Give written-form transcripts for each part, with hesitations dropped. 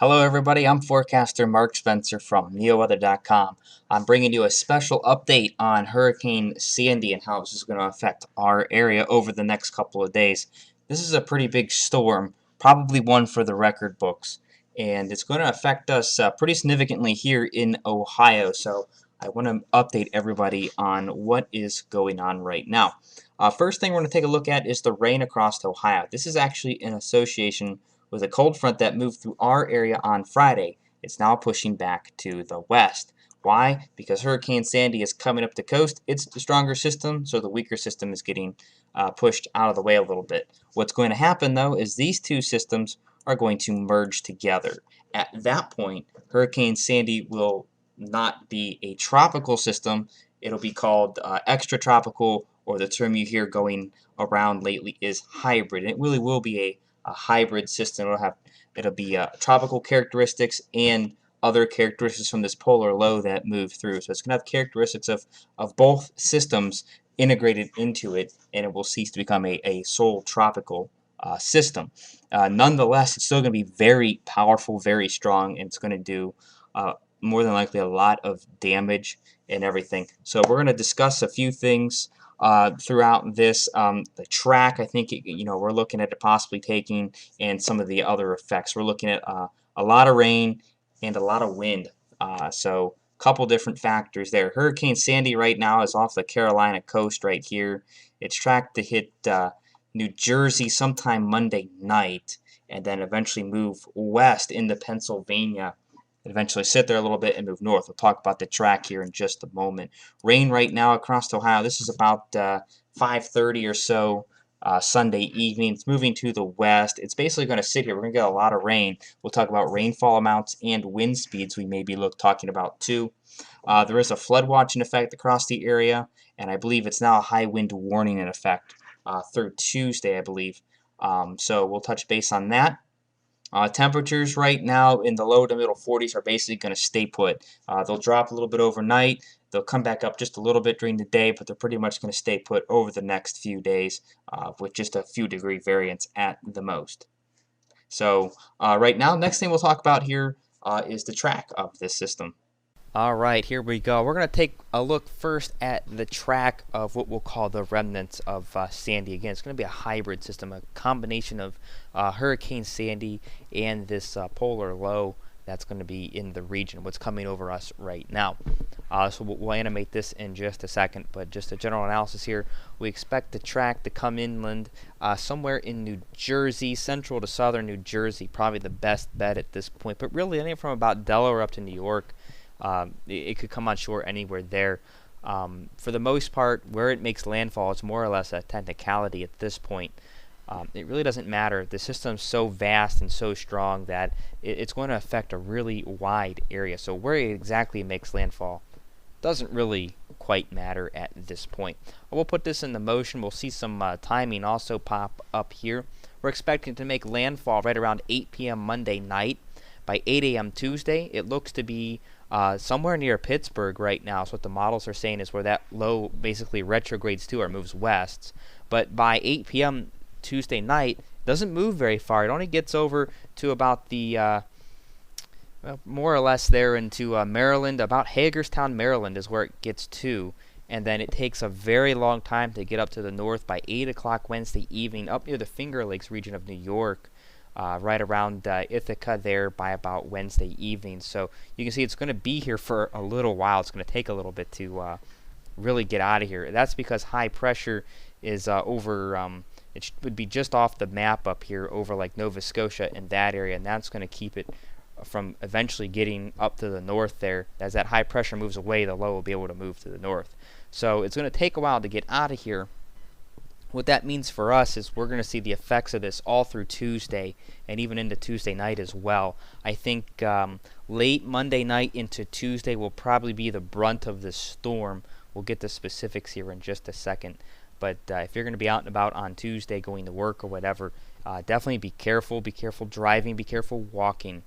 Hello, everybody. I'm forecaster Mark Spencer from Neoweather.com. I'm bringing you a special update on Hurricane Sandy and how this is going to affect our area over the next couple of days. This is a pretty big storm, probably one for the record books, and it's going to affect us pretty significantly here in Ohio. So I want to update everybody on what is going on right now. First thing we're going to take a look at is the rain across Ohio. This is actually in association with a cold front that moved through our area on Friday. It's now pushing back to the west. Why? Because Hurricane Sandy is coming up the coast. It's the stronger system, so the weaker system is getting pushed out of the way a little bit. What's going to happen, though, is these two systems are going to merge together. At that point, Hurricane Sandy will not be a tropical system. It'll be called extratropical, or the term you hear going around lately is hybrid. And it really will be a hybrid system. It'll be tropical characteristics and other characteristics from this polar low that move through. So it's going to have characteristics of both systems integrated into it, and it will cease to become a sole tropical system. Nonetheless, it's still going to be very powerful, very strong, and it's going to do more than likely a lot of damage and everything. So we're going to discuss a few things throughout this. The track, I think, we're looking at it possibly taking, and some of the other effects. We're looking at a lot of rain and a lot of wind. So a couple different factors there. Hurricane Sandy right now is off the Carolina coast right here. It's tracked to hit New Jersey sometime Monday night, and then eventually move west into Pennsylvania. Eventually sit there a little bit and move north. We'll talk about the track here in just a moment. Rain right now across Ohio. This is about 5:30 or so Sunday evening. It's moving to the west. It's basically going to sit here. We're going to get a lot of rain. We'll talk about rainfall amounts and wind speeds we may be talking about too. There is a flood watch in effect across the area, and I believe it's now a high wind warning in effect through Tuesday, I believe. So we'll touch base on that. Temperatures right now in the low to middle 40s are basically going to stay put. They'll drop a little bit overnight. They'll come back up just a little bit during the day, but they're pretty much going to stay put over the next few days with just a few degree variance at the most. So right now, next thing we'll talk about here is the track of this system. All right, here we go. We're going to take a look first at the track of what we'll call the remnants of Sandy. Again, it's going to be a hybrid system, a combination of Hurricane Sandy and this polar low that's going to be in the region, what's coming over us right now. So we'll animate this in just a second, but just a general analysis here. We expect the track to come inland somewhere in New Jersey, central to southern New Jersey, probably the best bet at this point, but really anything from about Delaware up to New York. It could come on shore anywhere there. For the most part, where it makes landfall, it's more or less a technicality at this point. It really doesn't matter. The system's so vast and so strong that it's going to affect a really wide area. So where it exactly makes landfall doesn't really quite matter at this point. We'll put this into motion. We'll see some timing also pop up here. We're expecting to make landfall right around 8 p.m. Monday night. By 8 a.m. Tuesday, it looks to be somewhere near Pittsburgh right now. So what the models are saying is where that low basically retrogrades to or moves west. But by 8 p.m. Tuesday night, it doesn't move very far. It only gets over to about the more or less there into Maryland. About Hagerstown, Maryland is where it gets to. And then it takes a very long time to get up to the north. By 8 o'clock Wednesday evening, up near the Finger Lakes region of New York. Right around Ithaca there by about Wednesday evening. So you can see it's going to be here for a little while. It's going to take a little bit to really get out of here. That's because high pressure is over, it would be just off the map up here over like Nova Scotia and that area, and that's going to keep it from eventually getting up to the north there. As that high pressure moves away, the low will be able to move to the north. So it's going to take a while to get out of here. What that means for us is we're going to see the effects of this all through Tuesday and even into Tuesday night as well. I think late Monday night into Tuesday will probably be the brunt of the storm. We'll get the specifics here in just a second. But if you're going to be out and about on Tuesday going to work or whatever, definitely be careful. Be careful driving. Be careful walking.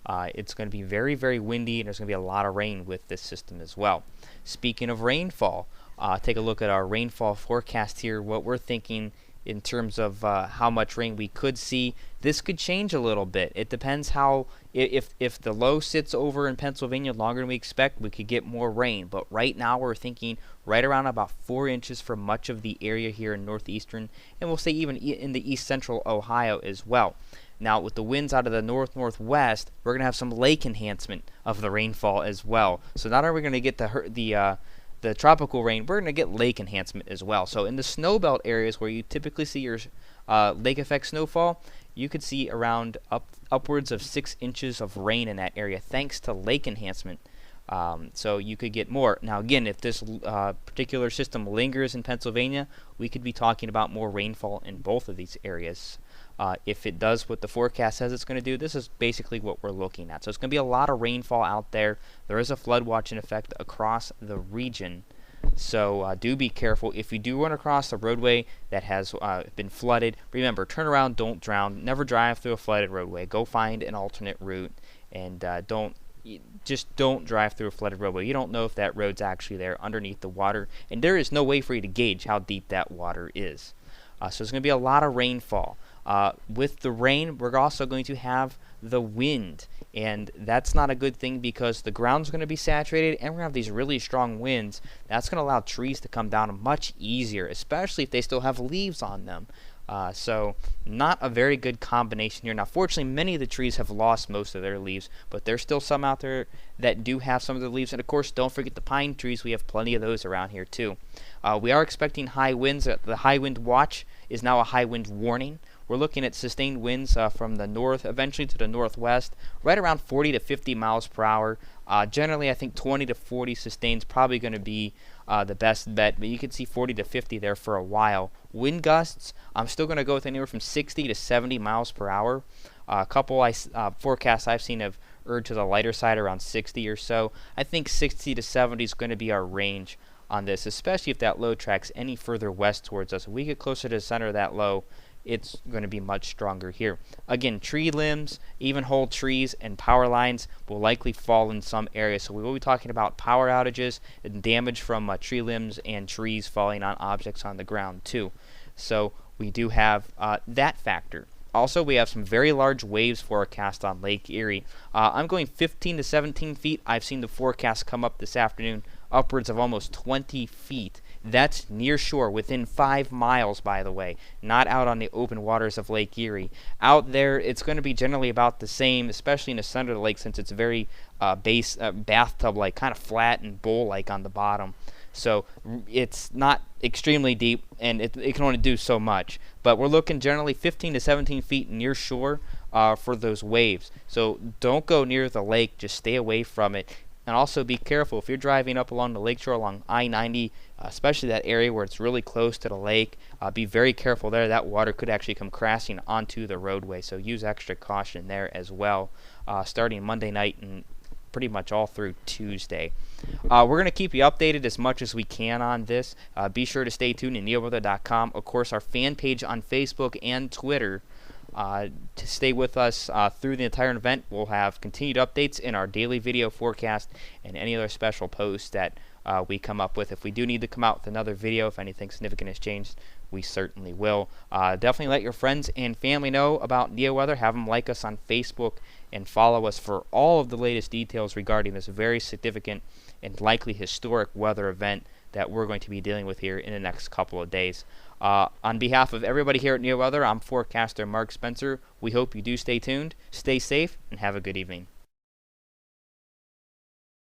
It's going to be very, very windy, and there's going to be a lot of rain with this system as well. Speaking of rainfall, take a look at our rainfall forecast here. What we're thinking in terms of how much rain we could see. This could change a little bit. It depends how if the low sits over in Pennsylvania longer than we expect, we could get more rain. But right now we're thinking right around about 4 inches for much of the area here in northeastern, and we'll say even in the east central Ohio as well. Now, with the winds out of the north-northwest, we're going to have some lake enhancement of the rainfall as well. So not only are we going to get the tropical rain, we're going to get lake enhancement as well. So in the snowbelt areas where you typically see your lake effect snowfall, you could see around upwards of 6 inches of rain in that area thanks to lake enhancement. So you could get more. Now again, if this particular system lingers in Pennsylvania, we could be talking about more rainfall in both of these areas. If it does what the forecast says it's going to do, this is basically what we're looking at. So it's going to be a lot of rainfall out there. There is a flood watching effect across the region. So do be careful. If you do run across a roadway that has been flooded, remember, turn around, don't drown. Never drive through a flooded roadway. Go find an alternate route, and don't drive through a flooded roadway. You don't know if that road's actually there underneath the water, and there is no way for you to gauge how deep that water is. So there's going to be a lot of rainfall. With the rain, we're also going to have the wind, and that's not a good thing because the ground's going to be saturated, and we're going to have these really strong winds. That's going to allow trees to come down much easier, especially if they still have leaves on them. So not a very good combination here. Now, fortunately, many of the trees have lost most of their leaves, but there's still some out there that do have some of the leaves. And, of course, don't forget the pine trees. We have plenty of those around here, too. We are expecting high winds. The high wind watch is now a high wind warning. We're looking at sustained winds from the north, eventually to the northwest, right around 40 to 50 miles per hour. Generally, I think 20 to 40 sustained is probably going to be the best bet, but you can see 40 to 50 there for a while. Wind gusts, I'm still going to go with anywhere from 60 to 70 miles per hour. A couple forecasts I've seen have erred to the lighter side, around 60 or so. I think 60 to 70 is going to be our range on this, especially if that low tracks any further west towards us. If we get closer to the center of that low, it's going to be much stronger here. Again, tree limbs, even whole trees, and power lines will likely fall in some areas. So we will be talking about power outages and damage from tree limbs and trees falling on objects on the ground too. So we do have that factor. Also, we have some very large waves forecast on Lake Erie. I'm going 15 to 17 feet. I've seen the forecast come up this afternoon, upwards of almost 20 feet. That's near shore, within 5 miles, by the way, not out on the open waters of Lake Erie. Out there, it's going to be generally about the same, especially in the center of the lake, since it's very bathtub-like, kind of flat and bowl-like on the bottom. So it's not extremely deep, and it can only do so much. But we're looking generally 15 to 17 feet near shore for those waves. So don't go near the lake. Just stay away from it. And also be careful if you're driving up along the lakeshore along I-90, especially that area where it's really close to the lake. Be very careful there. That water could actually come crashing onto the roadway. So use extra caution there as well, starting Monday night and pretty much all through Tuesday. We're going to keep you updated as much as we can on this. Be sure to stay tuned at Neoweather.com. Of course, our fan page on Facebook and Twitter. To stay with us through the entire event. We'll have continued updates in our daily video forecast and any other special posts that we come up with. If we do need to come out with another video, if anything significant has changed, we certainly will. Definitely let your friends and family know about Neoweather. Have them like us on Facebook and follow us for all of the latest details regarding this very significant and likely historic weather event that we're going to be dealing with here in the next couple of days. On behalf of everybody here at Neoweather, I'm forecaster Mark Spencer. We hope you do stay tuned, stay safe, and have a good evening.